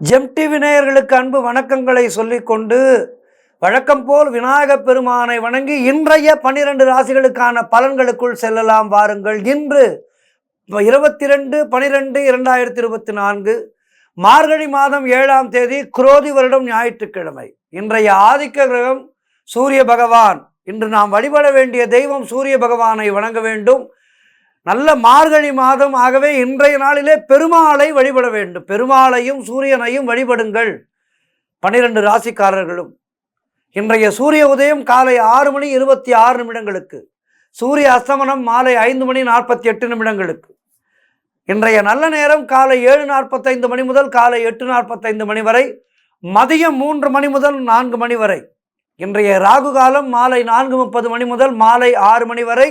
GeM TV நேயர்களுக்கு அன்பு வணக்கங்களை சொல்லிக்கொண்டு வழக்கம் போல் விநாயகப் பெருமானை வணங்கி இன்றைய 12 ராசிகளுக்கான பலன்களுக்குள் செல்லலாம் வாருங்கள். இன்று 22/12/2024 மார்கழி மாதம் 7ஆம் தேதி குரோதி வருடம் ஞாயிற்றுக்கிழமை. இன்றைய ஆதிக்க கிரகம் சூரிய பகவான். இன்று நாம் வழிபட வேண்டிய தெய்வம் சூரிய பகவானை வணங்க வேண்டும். நல்ல மார்கழி மாதம், ஆகவே இன்றைய நாளிலே பெருமாளை வழிபட வேண்டும். பெருமாளையும் சூரியனையும் வழிபடுங்கள் 12 ராசிக்காரர்களும். இன்றைய சூரிய உதயம் காலை 6:26 சூரிய அஸ்தமனம் மாலை 5:48 இன்றைய நல்ல நேரம் காலை 7:45 முதல் காலை 8:45 வரை, மதியம் 3 முதல் 4 வரை. இன்றைய ராகு காலம் மாலை 4:30 முதல் மாலை 6 வரை.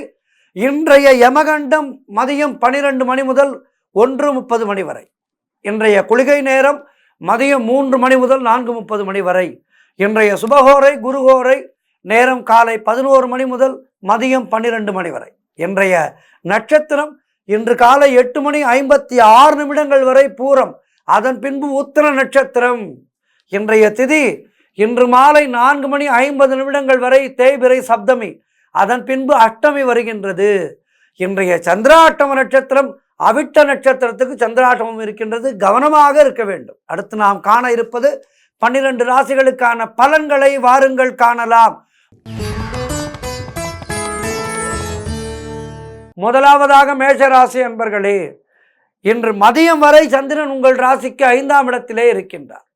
இன்றைய யமகண்டம் மதியம் 12 முதல் 1:30 வரை. இன்றைய குளிகை நேரம் மதியம் 3 முதல் 4:30 வரை. இன்றைய சுபகோரை குருகோரை நேரம் காலை 11 முதல் மதியம் 12 வரை. இன்றைய நட்சத்திரம் இன்று காலை 8:56 வரை பூரம், அதன் பின்பு உத்திர நட்சத்திரம். இன்றைய திதி இன்று மாலை 4:50 வரை தேய்பிறை சப்தமி, அதன் பின்பு அஷ்டமி வருகின்றது. இன்றைய சந்திராஷ்டம நட்சத்திரம் அவிட்ட நட்சத்திரத்துக்கு சந்திராஷ்டமம் இருக்கின்றது, கவனமாக இருக்க வேண்டும். அடுத்து நாம் காண இருப்பது 12 ராசிகளுக்கான பலன்களை வாருங்கள் காணலாம். முதலாவதாக மேஷராசி அன்பர்களே, இன்று மதியம் வரை சந்திரன் உங்கள் ராசிக்கு 5ஆம் இடத்திலே இருக்கின்றார்.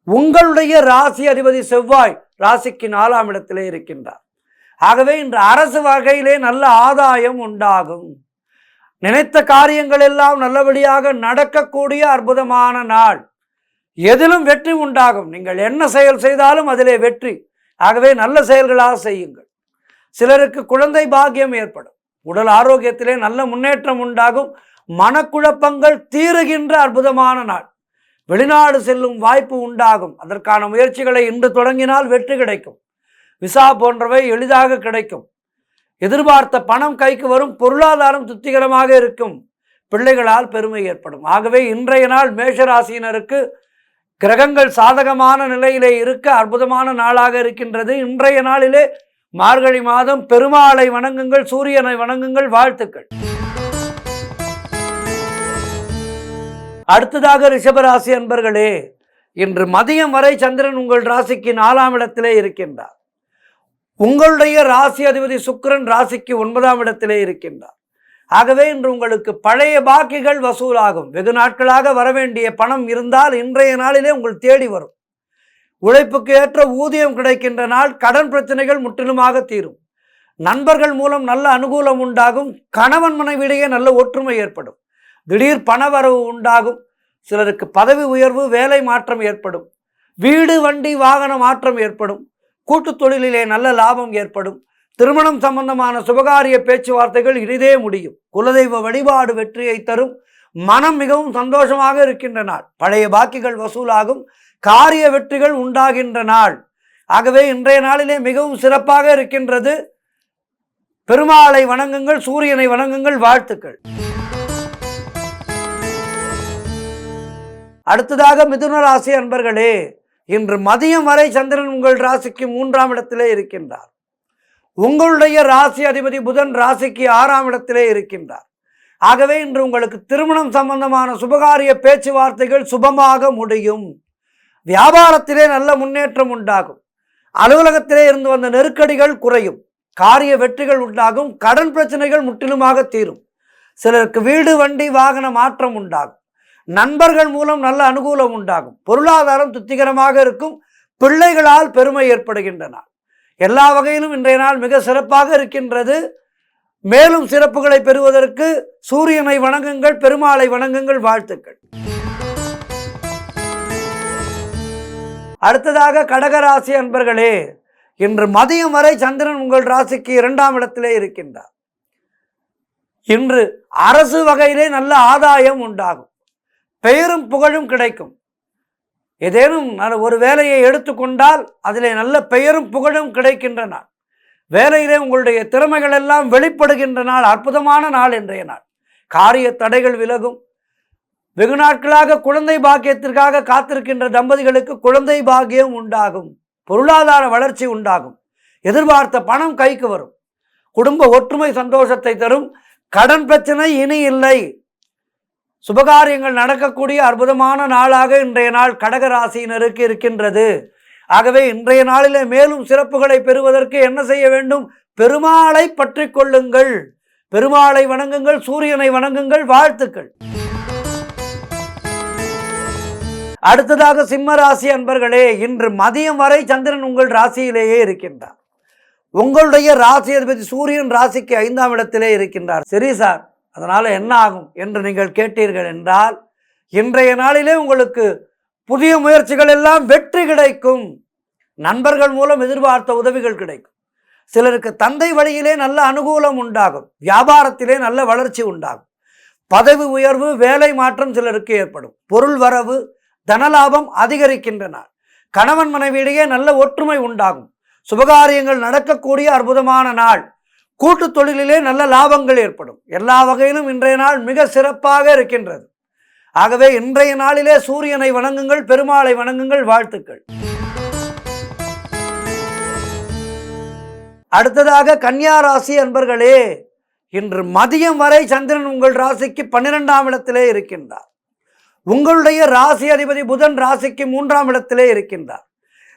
உங்களுடைய ராசி அதிபதி செவ்வாய் ராசிக்கு 4ஆம் இடத்திலே இருக்கின்றார். ஆகவே இன்று அரசு வகையிலே நல்ல ஆதாயம் உண்டாகும். நினைத்த காரியங்கள் எல்லாம் நல்லபடியாக நடக்கக்கூடிய அற்புதமான நாள். எதிலும் வெற்றி உண்டாகும். நீங்கள் என்ன செயல் செய்தாலும் அதிலே வெற்றி. ஆகவே நல்ல செயல்களாக செய்யுங்கள். சிலருக்கு குழந்தை பாக்கியம் ஏற்படும். உடல் ஆரோக்கியத்திலே நல்ல முன்னேற்றம் உண்டாகும். மனக்குழப்பங்கள் தீருகின்ற அற்புதமான நாள். வெளிநாடு செல்லும் வாய்ப்பு உண்டாகும். அதற்கான முயற்சிகளை இன்று தொடங்கினால் வெற்றி கிடைக்கும். விசா போன்றவை எளிதாக கிடைக்கும். எதிர்பார்த்த பணம் கைக்கு வரும். பொருளாதாரம் திருப்திகரமாக இருக்கும். பிள்ளைகளால் பெருமை ஏற்படும். ஆகவே இன்றைய நாள் மேஷராசியினருக்கு கிரகங்கள் சாதகமான நிலையிலே இருக்க அற்புதமான நாளாக இருக்கின்றது. இன்றைய நாளிலே மார்கழி மாதம் பெருமாளை வணங்குங்கள், சூரியனை வணங்குங்கள். வாழ்த்துக்கள். அடுத்ததாக ரிஷபராசி அன்பர்களே, இன்று மதியம் வரை சந்திரன் உங்கள் ராசிக்கு 4ஆம் இடத்திலே இருக்கின்றார். உங்களுடைய ராசி அதிபதி சுக்கிரன் ராசிக்கு 9ஆம் இடத்திலே இருக்கின்றார். ஆகவே இன்று உங்களுக்கு பழைய பாக்கிகள் வசூலாகும். வெகு நாட்களாக வரவேண்டிய பணம் இருந்தால் இன்றைய நாளிலே உங்கள் தேடி வரும். உழைப்புக்கு ஏற்ற ஊதியம் கிடைக்கின்ற நாள். கடன் பிரச்சனைகள் முற்றிலுமாக தீரும். நண்பர்கள் மூலம் நல்ல அனுகூலம் உண்டாகும். கணவன் மனைவியிடையே நல்ல ஒற்றுமை ஏற்படும். திடீர் பணவரவு உண்டாகும். சிலருக்கு பதவி உயர்வு, வேலை மாற்றம் ஏற்படும். வீடு வண்டி வாகன மாற்றம் ஏற்படும். கூட்டு தொழிலிலே நல்ல லாபம் ஏற்படும். திருமணம் சம்பந்தமான சுபகாரிய பேச்சுவார்த்தைகள் இனிதே முடியும். குலதெய்வ வழிபாடு வெற்றியை தரும். மனம் மிகவும் சந்தோஷமாக இருக்கின்ற நாள். பழைய பாக்கிகள் வசூலாகும். காரிய வெற்றிகள் உண்டாகின்ற நாள். ஆகவே இன்றைய நாளிலே மிகவும் சிறப்பாக இருக்கின்றது. பெருமாளை வணங்குங்கள், சூரியனை வணங்குங்கள். வாழ்த்துக்கள். அடுத்ததாக மிதுன ராசி அன்பர்களே, இன்று மதியம் வரை சந்திரன் உங்கள் ராசிக்கு 3ஆம் இடத்திலே இருக்கின்றார். உங்களுடைய ராசி அதிபதி புதன் ராசிக்கு 6ஆம் இடத்திலே இருக்கின்றார். ஆகவே இன்று உங்களுக்கு திருமணம் சம்பந்தமான சுபகாரிய பேச்சுவார்த்தைகள் சுபமாக முடியும். வியாபாரத்திலே நல்ல முன்னேற்றம் உண்டாகும். அலுவலகத்திலே இருந்து வந்த நெருக்கடிகள் குறையும். காரிய வெற்றிகள் உண்டாகும். கடன் பிரச்சனைகள் முற்றிலுமாக தீரும். சிலருக்கு வீடு வண்டி வாகன மாற்றம் உண்டாகும். நண்பர்கள் மூலம் நல்ல அனுகூலம் உண்டாகும். பொருளாதாரம் திருப்திகரமாக இருக்கும். பிள்ளைகளால் பெருமை ஏற்படுகின்றன. எல்லா வகையிலும் இன்றைய நாள் மிக சிறப்பாக இருக்கின்றது. மேலும் சிறப்புகளை பெறுவதற்கு சூரியனை வணங்குங்கள், பெருமாளை வணங்குங்கள். வாழ்த்துக்கள். அடுத்ததாக கடகராசி அன்பர்களே, இன்று மதியம் வரை சந்திரன் உங்கள் ராசிக்கு 2ஆம் இடத்திலே இருக்கின்றார். இன்று அரசு வகையிலே நல்ல ஆதாயம் உண்டாகும். பெயரும் புகழும் கிடைக்கும். ஏதேனும் ஒரு வேலையை எடுத்துக்கொண்டால் அதிலே நல்ல பெயரும் புகழும் கிடைக்கின்றன. வேலையிலே உங்களுடைய திறமைகள் எல்லாம் வெளிப்படுகின்ற நாள். அற்புதமான நாள் இன்றைய நாள். காரிய தடைகள் விலகும். வெகு நாட்களாக குழந்தை பாக்கியத்திற்காக காத்திருக்கின்ற தம்பதிகளுக்கு குழந்தை பாக்கியம் உண்டாகும். பொருளாதார வளர்ச்சி உண்டாகும். எதிர்பார்த்த பணம் கைக்கு வரும். குடும்ப ஒற்றுமை சந்தோஷத்தை தரும். கடன் பிரச்சனை இனி இல்லை. சுபகாரியங்கள் நடக்கக்கூடிய அற்புதமான நாளாக இன்றைய நாள் கடக ராசியினருக்கு இருக்கின்றது. ஆகவே இன்றைய நாளிலே மேலும் சிறப்புகளை பெறுவதற்கு என்ன செய்ய வேண்டும்? பெருமாளை பற்றி கொள்ளுங்கள். பெருமாளை வணங்குங்கள், சூரியனை வணங்குங்கள். வாழ்த்துக்கள். அடுத்ததாக சிம்ம ராசி அன்பர்களே, இன்று மதியம் வரை சந்திரன் உங்கள் ராசியிலேயே இருக்கின்றார். உங்களுடைய ராசி அதிபதி சூரியன் ராசிக்கு 5ஆம் இடத்திலே இருக்கின்றார். சரி சார், அதனால என்ன ஆகும் என்று நீங்கள் கேட்டீர்கள் என்றால், இன்றைய நாளிலே உங்களுக்கு புதிய முயற்சிகள் எல்லாம் வெற்றி கிடைக்கும். நண்பர்கள் மூலம் எதிர்பார்த்த உதவிகள் கிடைக்கும். சிலருக்கு தந்தை வழியிலே நல்ல அனுகூலம் உண்டாகும். வியாபாரத்திலே நல்ல வளர்ச்சி உண்டாகும். பதவி உயர்வு, வேலை மாற்றம் சிலருக்கு ஏற்படும். பொருள் வரவு, தனலாபம் அதிகரிக்கின்றன. கணவன் மனைவியிடையே நல்ல ஒற்றுமை உண்டாகும். சுபகாரியங்கள் நடக்கக்கூடிய அற்புதமான நாள். கூட்டு தொழிலிலே நல்ல லாபங்கள் ஏற்படும். எல்லா வகையிலும் இன்றைய நாள் மிக சிறப்பாக இருக்கின்றது. ஆகவே இன்றைய நாளிலே சூரியனை வணங்குங்கள், பெருமாளை வணங்குங்கள். வாழ்த்துக்கள். அடுத்ததாக கன்னியா ராசி அன்பர்களே, இன்று மதியம் வரை சந்திரன் உங்கள் ராசிக்கு 12ஆம் இடத்திலே இருக்கின்றார். உங்களுடைய ராசி அதிபதி புதன் ராசிக்கு 3ஆம் இடத்திலே இருக்கின்றார்.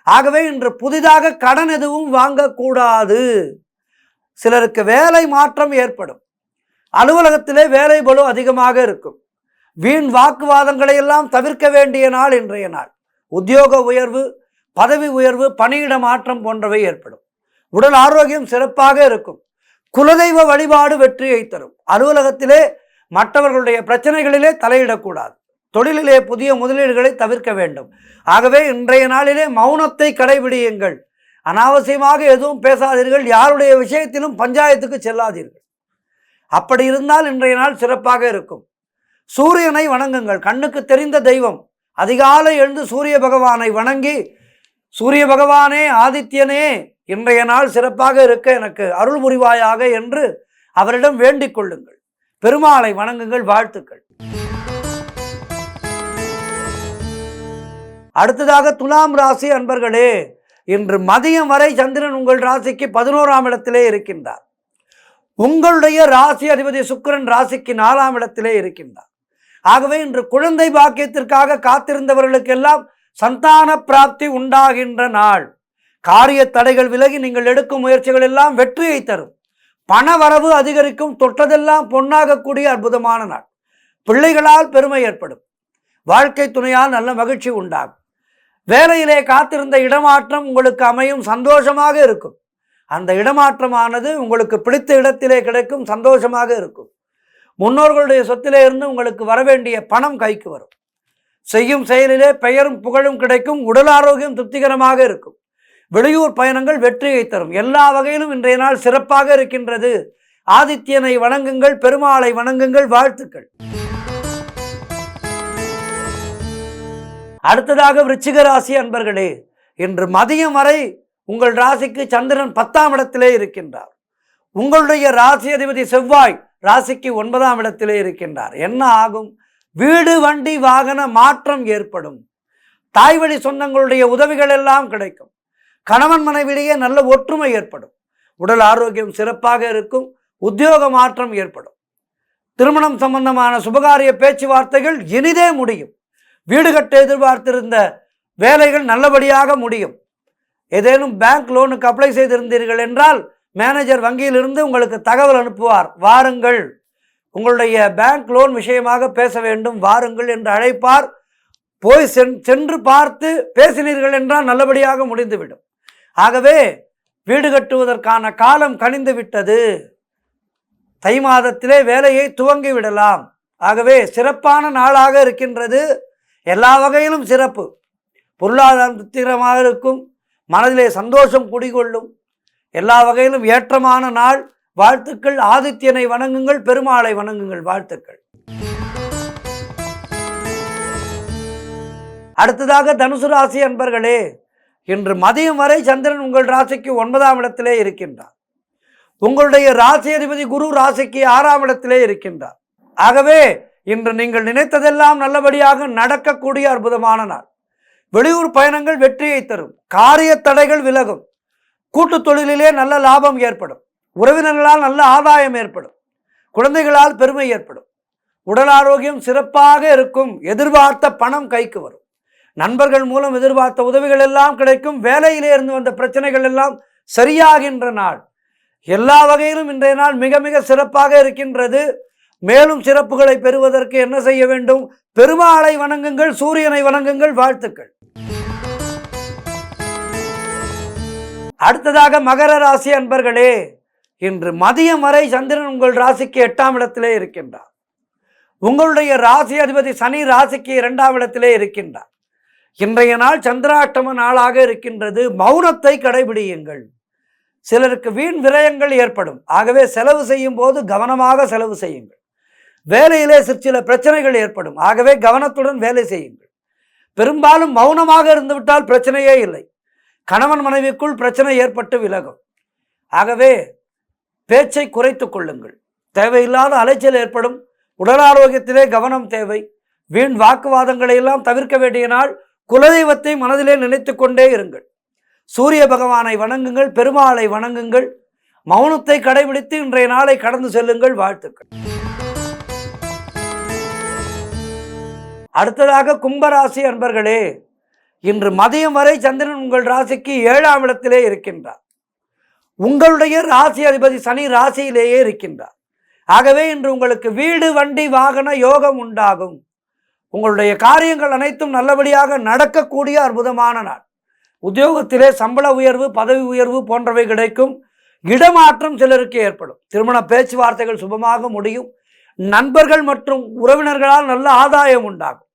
ஆகவே இன்று புதிதாக கடன் எதுவும் வாங்கக்கூடாது. சிலருக்கு வேலை மாற்றம் ஏற்படும். அலுவலகத்திலே வேலை பளு அதிகமாக இருக்கும். வீண் வாக்குவாதங்களை எல்லாம் தவிர்க்க வேண்டிய நாள் இன்றைய நாள். உத்தியோக உயர்வு, பதவி உயர்வு, பணியிட மாற்றம் போன்றவை ஏற்படும். உடல் ஆரோக்கியம் சிறப்பாக இருக்கும். குலதெய்வ வழிபாடு வெற்றியை தரும். அலுவலகத்திலே மற்றவர்களுடைய பிரச்சனைகளிலே தலையிடக்கூடாது. தொழிலிலே புதிய முதலீடுகளை தவிர்க்க வேண்டும். ஆகவே இன்றைய நாளிலே மௌனத்தை கடைபிடியுங்கள். அனாவசியமாக எதுவும் பேசாதீர்கள். யாருடைய விஷயத்திலும் பஞ்சாயத்துக்கு செல்லாதீர்கள். அப்படி இருந்தால் இன்றைய நாள் சிறப்பாக இருக்கும். சூரியனை வணங்குங்கள். கண்ணுக்கு தெரிந்த தெய்வம். அதிகாலை எழுந்து சூரிய பகவானை வணங்கி, சூரிய பகவானே, ஆதித்யனே, இன்றைய நாள் சிறப்பாக இருக்க எனக்கு அருள் புரிவாயாக என்று அவரிடம் வேண்டிக் கொள்ளுங்கள். பெருமாளை வணங்குங்கள். வாழ்த்துக்கள். அடுத்ததாக துலாம் ராசி அன்பர்களே, இன்று மதியம் வரை சந்திரன் உங்கள் ராசிக்கு 11ஆம் இடத்திலே இருக்கின்றார். உங்களுடைய ராசி அதிபதி சுக்கிரன் ராசிக்கு 4ஆம் இடத்திலே இருக்கின்றார். ஆகவே இன்று குழந்தை பாக்கியத்திற்காக காத்திருந்தவர்களுக்கெல்லாம் சந்தான பிராப்தி உண்டாகின்ற நாள். காரிய தடைகள் விலகி நீங்கள் எடுக்கும் முயற்சிகள் எல்லாம் வெற்றியை தரும். பண வரவு அதிகரிக்கும். தொட்டதெல்லாம் பொன்னாகக்கூடிய அற்புதமான நாள். பிள்ளைகளால் பெருமை ஏற்படும். வாழ்க்கை துணையால் நல்ல மகிழ்ச்சி உண்டாகும். வேலையிலே காத்திருந்த இடமாற்றம் உங்களுக்கு அமையும். சந்தோஷமாக இருக்கும். அந்த இடமாற்றமானது உங்களுக்கு பிடித்த இடத்திலே கிடைக்கும். சந்தோஷமாக இருக்கும். முன்னோர்களுடைய சொத்திலே இருந்து உங்களுக்கு வரவேண்டிய பணம் கைக்கு வரும். செய்யும் செயலிலே பெயரும் புகழும் கிடைக்கும். உடல் ஆரோக்கியம் திருப்திகரமாக இருக்கும். வெளியூர் பயணங்கள் வெற்றியை தரும். எல்லா வகையிலும் இன்றைய நாள் சிறப்பாக இருக்கின்றது. ஆதித்யனை வணங்குங்கள், பெருமாளை வணங்குங்கள். வாழ்த்துக்கள். அடுத்ததாக விருச்சிக ராசி அன்பர்களே, இன்று மதியம் வரை உங்கள் ராசிக்கு சந்திரன் 10ஆம் இடத்திலே இருக்கின்றார். உங்களுடைய ராசி அதிபதி செவ்வாய் ராசிக்கு 9ஆம் இடத்திலே இருக்கின்றார். என்ன ஆகும்? வீடு, வண்டி, வாகன மாற்றம் ஏற்படும். தாய்வழி சொந்தங்களுடைய உதவிகள் எல்லாம் கிடைக்கும். கணவன் மனைவியிடையே நல்ல ஒற்றுமை ஏற்படும். உடல் ஆரோக்கியம் சிறப்பாக இருக்கும். உத்தியோக மாற்றம் ஏற்படும். திருமணம் சம்பந்தமான சுபகாரிய பேச்சுவார்த்தைகள் இனிதே முடியும். வீடு கட்ட எதிர்பார்த்திருந்த வேலைகள் நல்லபடியாக முடியும். ஏதேனும் பேங்க் லோனுக்கு அப்ளை செய்திருந்தீர்கள் என்றால் மேனேஜர் வங்கியிலிருந்து உங்களுக்கு தகவல் அனுப்புவார். வாருங்கள், உங்களுடைய பேங்க் லோன் விஷயமாக பேச வேண்டும், வாருங்கள் என்று அழைப்பார். போய் சென்று பார்த்து பேசினீர்கள் என்றால் நல்லபடியாக முடிந்துவிடும். ஆகவே வீடு கட்டுவதற்கான காலம் கனிந்து விட்டது. தை மாதத்திலே வேலையை துவங்கி விடலாம். ஆகவே சிறப்பான நாளாக இருக்கின்றது. எல்லா வகையிலும் சிறப்பு. பொருளாதாரம் திருப்திகரமாக இருக்கும். மனதிலே சந்தோஷம் குடிகொள்ளும். எல்லா வகையிலும் ஏற்றமான நாள். வாழ்த்துக்கள். ஆதித்யனை வணங்குங்கள், பெருமாளை வணங்குங்கள். வாழ்த்துக்கள். அடுத்ததாக தனுசு ராசி அன்பர்களே, இன்று மதியம் வரை சந்திரன் உங்கள் ராசிக்கு 9ஆம் இடத்திலே இருக்கின்றார். உங்களுடைய ராசி அதிபதி குரு ராசிக்கு 6ஆம் இடத்திலே இருக்கின்றார். ஆகவே இன்று நீங்கள் நினைத்ததெல்லாம் நல்லபடியாக நடக்கக்கூடிய அற்புதமான நாள். வெளியூர் பயணங்கள் வெற்றியை தரும். காரிய தடைகள் விலகும். கூட்டு தொழிலிலே நல்ல லாபம் ஏற்படும். உறவினர்களால் நல்ல ஆதாயம் ஏற்படும். குழந்தைகளால் பெருமை ஏற்படும். உடல் ஆரோக்கியம் சிறப்பாக இருக்கும். எதிர்பார்த்த பணம் கைக்கு வரும். நண்பர்கள் மூலம் எதிர்பார்த்த உதவிகள் எல்லாம் கிடைக்கும். வேலையிலே இருந்து வந்த பிரச்சனைகள் எல்லாம் சரியாகின்ற நாள். எல்லா வகையிலும் இன்றைய நாள் மிக மிக சிறப்பாக இருக்கின்றது. மேலும் சிறப்புகளை பெறுவதற்கு என்ன செய்ய வேண்டும்? பெருமாளை வணங்குங்கள், சூரியனை வணங்குங்கள். வாழ்த்துக்கள். அடுத்ததாக மகர ராசி அன்பர்களே, இன்று மதியம் வரை சந்திரன் உங்கள் ராசிக்கு 8ஆம் இடத்திலே இருக்கின்றார். உங்களுடைய ராசி அதிபதி சனி ராசிக்கு 2ஆம் இடத்திலே இருக்கின்றார். இன்றைய நாள் சந்திராஷ்டம நாளாக இருக்கின்றது. மௌனத்தை கடைபிடியுங்கள். சிலருக்கு வீண் விரயங்கள் ஏற்படும். ஆகவே செலவு செய்யும் போது கவனமாக செலவு செய்யுங்கள். வேலையிலே சில பிரச்சனைகள் ஏற்படும். ஆகவே கவனத்துடன் வேலை செய்யுங்கள். பெரும்பாலும் மௌனமாக இருந்துவிட்டால் பிரச்சனையே இல்லை. கணவன் மனைவிக்குள் பிரச்சனை ஏற்பட்டு விலகும். ஆகவே பேச்சை குறைத்து கொள்ளுங்கள். தேவையில்லாத அலைச்சல் ஏற்படும். உடல் ஆரோக்கியத்திலே கவனம் தேவை. வீண் வாக்குவாதங்களை எல்லாம் தவிர்க்க வேண்டிய நாள். குலதெய்வத்தை மனதிலே நினைத்து கொண்டே இருங்கள். சூரிய பகவானை வணங்குங்கள், பெருமாளை வணங்குங்கள். மௌனத்தை கடைபிடித்து இன்றைய நாளை கடந்து செல்லுங்கள். வாழ்த்துக்கள். அடுத்ததாக கும்பராசி அன்பர்களே, இன்று மதியம் வரை சந்திரன் உங்கள் ராசிக்கு 7ஆம் இடத்திலே இருக்கின்றார். உங்களுடைய ராசி அதிபதி சனி ராசியிலேயே இருக்கின்றார். ஆகவே இன்று உங்களுக்கு வீடு, வண்டி, வாகன யோகம் உண்டாகும். உங்களுடைய காரியங்கள் அனைத்தும் நல்லபடியாக நடக்கக்கூடிய அற்புதமான நாள். உத்தியோகத்திலே சம்பள உயர்வு, பதவி உயர்வு போன்றவை கிடைக்கும். இடமாற்றம் சிலருக்கு ஏற்படும். திருமண பேச்சுவார்த்தைகள் சுபமாக முடியும். நண்பர்கள் மற்றும் உறவினர்களால் நல்ல ஆதாயம் உண்டாகும்.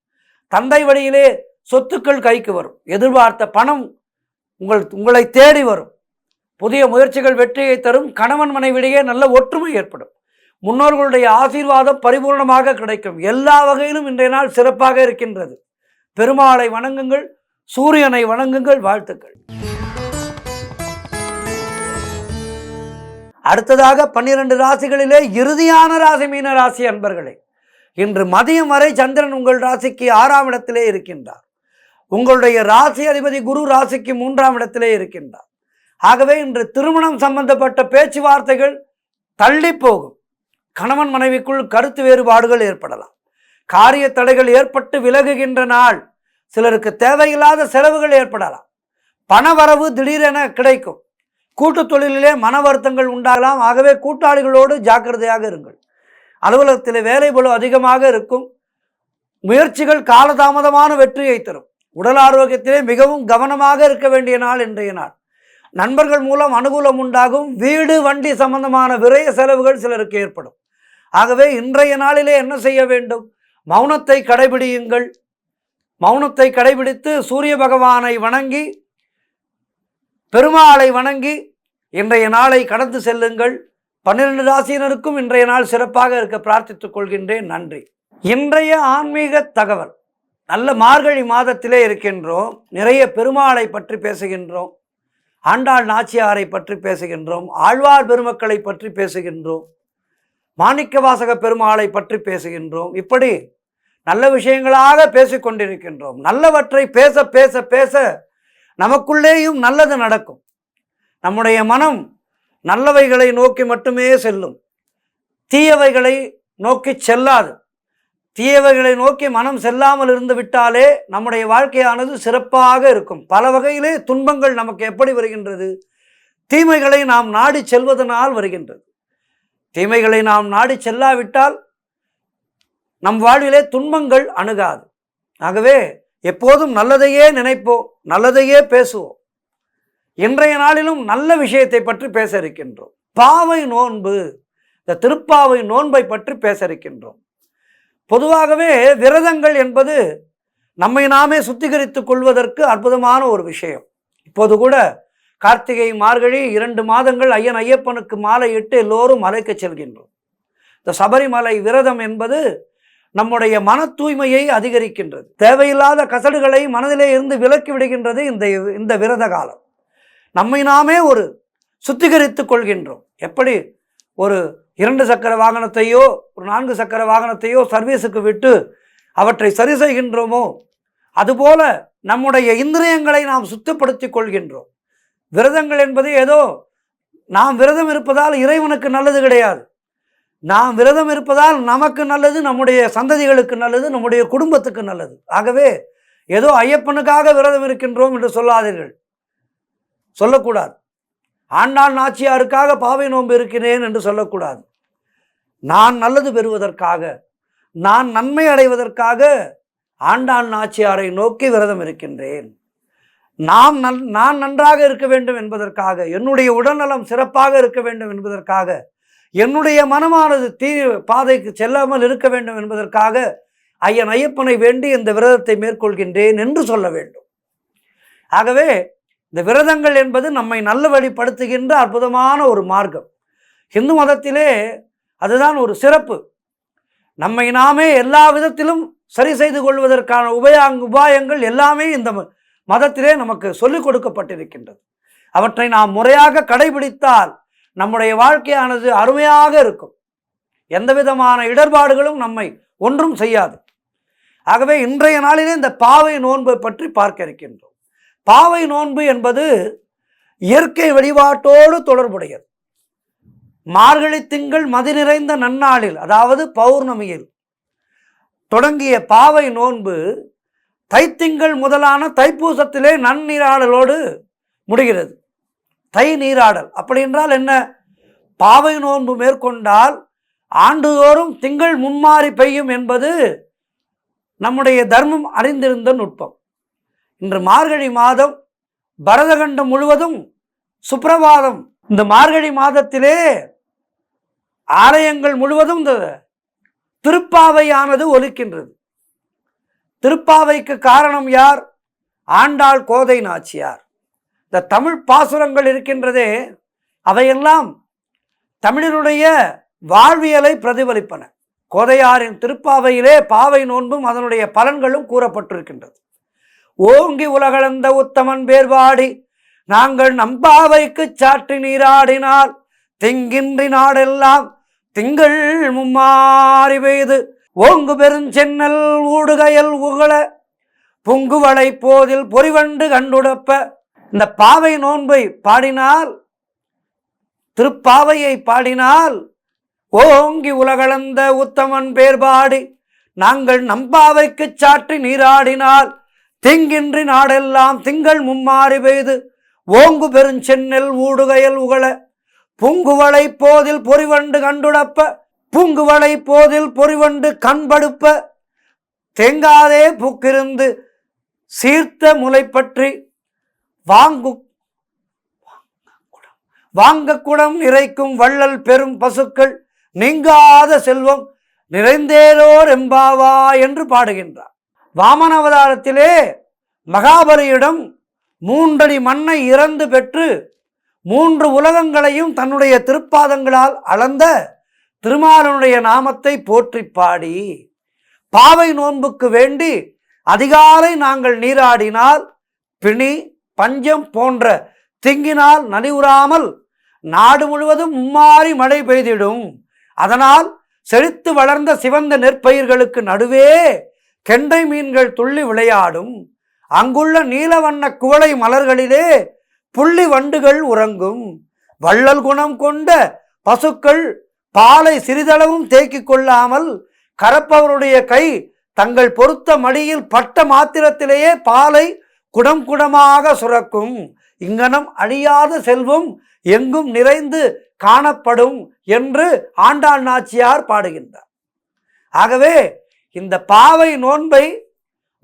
தந்தை வழியிலே சொத்துக்கள் கைக்கு வரும். எதிர்பார்த்த பணம் உங்களை தேடி வரும். புதிய முயற்சிகள் வெற்றியை தரும். கணவன் மனைவிடையே நல்ல ஒற்றுமை ஏற்படும். முன்னோர்களுடைய ஆசீர்வாதம் பரிபூர்ணமாக கிடைக்கும். எல்லா வகையிலும் இன்றைய நாள் சிறப்பாக இருக்கின்றது. பெருமாளை வணங்குங்கள், சூரியனை வணங்குங்கள். வாழ்த்துக்கள். அடுத்ததாக 12 ராசிகளிலே இறுதியான ராசி மீன ராசி அன்பர்களே, இன்று மதியம் வரை சந்திரன் உங்கள் ராசிக்கு 6ஆம் இடத்திலே இருக்கின்றார். உங்களுடைய ராசி அதிபதி குரு ராசிக்கு 3ஆம் இடத்திலே இருக்கின்றார். ஆகவே இன்று திருமணம் சம்பந்தப்பட்ட பேச்சுவார்த்தைகள் தள்ளி போகும். கணவன் மனைவிக்குள் கருத்து வேறுபாடுகள் ஏற்படலாம். காரிய தடைகள் ஏற்பட்டு விலகுகின்ற நாள். சிலருக்கு தேவையில்லாத செலவுகள் ஏற்படலாம். பணவரவு திடீரென கிடைக்கும். கூட்டு தொழிலிலே மன வருத்தங்கள் உண்டாகலாம். ஆகவே கூட்டாளிகளோடு ஜாக்கிரதையாக இருங்கள். அலுவலகத்தில் வேலை பளு அதிகமாக இருக்கும். முயற்சிகள் காலதாமதமான வெற்றியை தரும். உடல் ஆரோக்கியத்திலே மிகவும் கவனமாக இருக்க வேண்டிய நாள் இன்றைய நாள். நண்பர்கள் மூலம் அனுகூலம் உண்டாகும். வீடு, வண்டி சம்பந்தமான விரய செலவுகள் சிலருக்கு ஏற்படும். ஆகவே இன்றைய நாளிலே என்ன செய்ய வேண்டும்? மௌனத்தை கடைபிடியுங்கள். மௌனத்தை கடைபிடித்து சூரிய பகவானை வணங்கி, பெருமாளை வணங்கி இன்றைய நாளை கடந்து செல்லுங்கள். 12 ராசியினருக்கும் இன்றைய நாள் சிறப்பாக இருக்க பிரார்த்தித்துக் கொள்கின்றேன். நன்றி. இன்றைய ஆன்மீக தகவல். நல்ல மார்கழி மாதத்திலே இருக்கின்றோம். நிறைய பெருமாளை பற்றி பேசுகின்றோம். ஆண்டாள் நாச்சியாரை பற்றி பேசுகின்றோம். ஆழ்வார் பெருமக்களை பற்றி பேசுகின்றோம். மாணிக்கவாசக பெருமாளை பற்றி பேசுகின்றோம். இப்படி நல்ல விஷயங்களாக பேசிக்கொண்டிருக்கின்றோம். நல்லவற்றை பேச பேச பேச நமக்குள்ளேயும் நல்லது நடக்கும். நம்முடைய மனம் நல்லவைகளை நோக்கி மட்டுமே செல்லும். தீயவைகளை நோக்கி செல்லாது. தீயவைகளை நோக்கி மனம் செல்லாமல் இருந்து விட்டாலே நம்முடைய வாழ்க்கையானது சிறப்பாக இருக்கும். பல வகையிலே துன்பங்கள் நமக்கு எப்படி வருகின்றது? தீமைகளை நாம் நாடி செல்வதனால் வருகின்றது. தீமைகளை நாம் நாடி செல்லாவிட்டால் நம் வாழ்விலே துன்பங்கள் அணுகாது. ஆகவே எப்போதும் நல்லதையே நினைப்போம், நல்லதையே பேசுவோம். இன்றைய நாளிலும் நல்ல விஷயத்தை பற்றி பேச இருக்கின்றோம். பாவை நோன்பு, இந்த திருப்பாவை நோன்பை பற்றி பேச இருக்கின்றோம். பொதுவாகவே விரதங்கள் என்பது நம்மை நாமே சுத்திகரித்துக் கொள்வதற்கு அற்புதமான ஒரு விஷயம். இப்போது கூட கார்த்திகை, மார்கழி 2 மாதங்கள் ஐயப்பனுக்கு மாலை இட்டு எல்லோரும் மலைக்கு செல்கின்றோம். இந்த சபரிமலை விரதம் என்பது நம்முடைய மன தூய்மையை அதிகரிக்கின்றது. தேவையில்லாத கசடுகளை மனதிலே இருந்து விலக்கி விடுகின்றது இந்த விரத காலம். நம்மை நாமே ஒரு சுத்திகரித்துக் கொள்கின்றோம். எப்படி ஒரு 2 சக்கர வாகனத்தையோ ஒரு 4 சக்கர வாகனத்தையோ சர்வீஸுக்கு விட்டு அவற்றை சரி செய்கின்றோமோ அதுபோல நம்முடைய இந்திரியங்களை நாம் சுத்தப்படுத்திக் கொள்கின்றோம். விரதங்கள் என்பது ஏதோ நாம் விரதம் இருப்பதால் இறைவனுக்கு நல்லது கிடையாது. நாம் விரதம் இருப்பதால் நமக்கு நல்லது, நம்முடைய சந்ததிகளுக்கு நல்லது, நம்முடைய குடும்பத்துக்கு நல்லது. ஆகவே ஏதோ ஐயப்பனுக்காக விரதம் இருக்கின்றோம் என்று சொல்லாதீர்கள், சொல்லக்கூடாது. ஆண்டாள் நாச்சியாருக்காக பாவை நோன்பு இருக்கிறேன் என்று சொல்லக்கூடாது. நான் நல்லது பெறுவதற்காக, நான் நன்மை அடைவதற்காக ஆண்டாள் நாச்சியாரை நோக்கி விரதம் இருக்கின்றேன். நான் நன்றாக இருக்க வேண்டும் என்பதற்காக, என்னுடைய உடல்நலம் சிறப்பாக இருக்க வேண்டும் என்பதற்காக, என்னுடைய மனமானது பாதைக்கு செல்லாமல் இருக்க வேண்டும் என்பதற்காக ஐயன் ஐயப்பனை வேண்டி இந்த விரதத்தை மேற்கொள்கின்றேன் என்று சொல்ல வேண்டும். ஆகவே இந்த விரதங்கள் என்பது நம்மை நல்ல வழிப்படுத்துகின்ற அற்புதமான ஒரு மார்க்கம். இந்து மதத்திலே அதுதான் ஒரு சிறப்பு. நம்மை நாமே எல்லா விதத்திலும் சரி செய்து கொள்வதற்கான உபாயங்கள் எல்லாமே இந்த மதத்திலே நமக்கு சொல்லிக் கொடுக்கப்பட்டிருக்கின்றது. அவற்றை நாம் முறையாக கடைபிடித்தால் நம்முடைய வாழ்க்கையானது அருமையாக இருக்கும். எந்த விதமான இடர்பாடுகளும் நம்மை ஒன்றும் செய்யாது. ஆகவே இன்றைய நாளிலே இந்த பாவை நோன்பை பற்றி பார்க்க இருக்கின்றோம். பாவை நோன்பு என்பது இயற்கை வழிபாட்டோடு தொடர்புடையது. மார்கழி திங்கள் மதி நிறைந்த நன்னாளில், அதாவது பௌர்ணமியில் தொடங்கிய பாவை நோன்பு தைத்திங்கள் முதலான தைப்பூசத்திலே நன்னீராடலோடு முடிகிறது. தை நீராடல் அப்படி என்றால் என்ன? பாவை நோன்பு மேற்கொண்டால் ஆண்டுதோறும் திங்கள் மும்மாறி பெய்யும் என்பது நம்முடைய தர்மம் அறிந்திருந்த நுட்பம். இன்று மார்கழி மாதம், பரதகண்டம் முழுவதும் சுப்பிரபாதம். இந்த மார்கழி மாதத்திலே ஆலயங்கள் முழுவதும் இந்த திருப்பாவையானது ஒலிக்கின்றது. திருப்பாவைக்கு காரணம் யார்? ஆண்டாள் கோதை நாச்சியார். இந்த தமிழ் பாசுரங்கள் இருக்கின்றதே, அவையெல்லாம் தமிழருடைய வாழ்வியலை பிரதிபலிப்பன. கோதையாரின் திருப்பாவையிலே பாவை நோன்பும் அதனுடைய பலன்களும் கூறப்பட்டிருக்கின்றது. ஓங்கி உலகளந்த உத்தமன் பேர்வாடி நாங்கள் நம்பாவைக்கு சாற்றி நீராடினால் திங்கின்றி நாடெல்லாம் திங்கள் மும்மாறி பெய்து ஓங்கு பெருஞ்சென்னல் ஊடுகையல் உகழ புங்குவளை போதில் பொறிவண்டு கண்டுடப்ப. இந்த பாவை நோன்பை பாடினால், திருப்பாவையை பாடினால், ஓங்கி உலகளந்த உத்தமன் பேர்பாடி நாங்கள் நம்பாவைக்கு சாற்றி நீராடினால் திங்கின்றி நாடெல்லாம் திங்கள் மும்மாறி பெய்து ஓங்கு பெருஞ்சென்னல் ஊடுகையல் உகழ பூங்குவளை போதில் பொறிவண்டு கண்டுடப்ப. பூங்குவளை போதில் பொறிவண்டு கண்படுப்ப தேங்காதே பூக்கிருந்து சீர்த்த முலை பற்றி வாங்கக்குடம் நிறைக்கும் வள்ளல் பெரும் பசுக்கள் நீங்காத செல்வம் நிறைந்தேரோர் எம்பாவா என்று பாடுகின்றார். வாமன அவதாரத்திலே மகாபலியிடம் 3 அடி மண்ணை இறந்து பெற்று 3 உலகங்களையும் தன்னுடைய திருப்பாதங்களால் அளந்த திருமாலனுடைய நாமத்தை போற்றி பாடி பாவை நோன்புக்கு வேண்டி அதிகாலை நாங்கள் நீராடினால் பிணி பஞ்சம் போன்ற திங்கினால் நலிவுறாமல் நாடு முழுவதும் மும்மாறி மழை பெய்திடும். அதனால் செழித்து வளர்ந்த சிவந்த நெற்பயிர்களுக்கு நடுவே கெண்டை மீன்கள் துள்ளி விளையாடும். அங்குள்ள நீலவண்ண குவளை மலர்களிலே புள்ளி வண்டுகள் உறங்கும். வள்ளல் குணம் கொண்ட பசுக்கள் பாலை சிறிதளவும் தேக்கிக் கொள்ளாமல் கறப்பவருடைய கை தங்கள் பொருத்த மடியில் பட்ட மாத்திரத்திலேயே பாலை குடம் குடமாக சுரக்கும். இங்கனம் அழியாத செல்வம் எங்கும் நிறைந்து காணப்படும் என்று ஆண்டாள் நாச்சியார் பாடுகின்றார். ஆகவே இந்த பாவை நோன்பை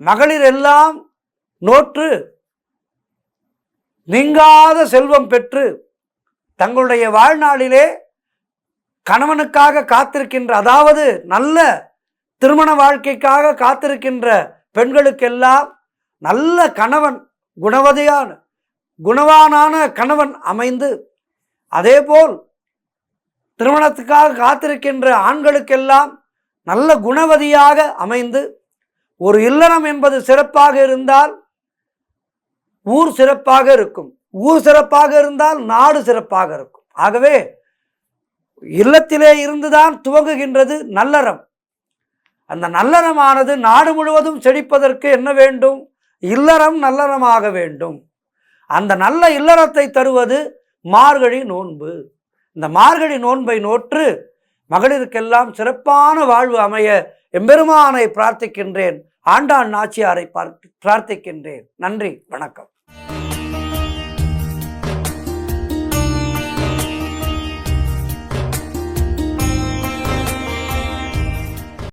மகளிர் எல்லாம் நோற்று நீங்காத செல்வம் பெற்று தங்களுடைய வாழ்நாளிலே கணவனுக்காக காத்திருக்கின்ற, அதாவது நல்ல திருமண வாழ்க்கைக்காக காத்திருக்கின்ற பெண்களுக்கெல்லாம் நல்ல கணவன், குணவானான கணவன் அமைந்து, அதேபோல் திருமணத்துக்காக காத்திருக்கின்ற ஆண்களுக்கெல்லாம் நல்ல குணவதியாக அமைந்து, ஒரு இல்லறம் என்பது சிறப்பாக இருந்தால் ஊர் சிறப்பாக இருக்கும், ஊர் சிறப்பாக இருந்தால் நாடு சிறப்பாக இருக்கும். ஆகவே இல்லத்திலே இருந்துதான் துவங்குகின்றது நல்லறம். அந்த நல்லறமானது நாடு முழுவதும் செழிப்பதற்கு என்ன வேண்டும்? இல்லறம் நல்லறமாக வேண்டும். அந்த நல்ல இல்லறத்தை தருவது மார்கழி நோன்பு. இந்த மார்கழி நோன்பை நோற்று மகளிருக்கெல்லாம் சிறப்பான வாழ்வு அமைய எம்பெருமானை பிரார்த்திக்கின்றேன். ஆண்டாள் நாச்சியாரை பிரார்த்திக்கின்றேன். நன்றி, வணக்கம்.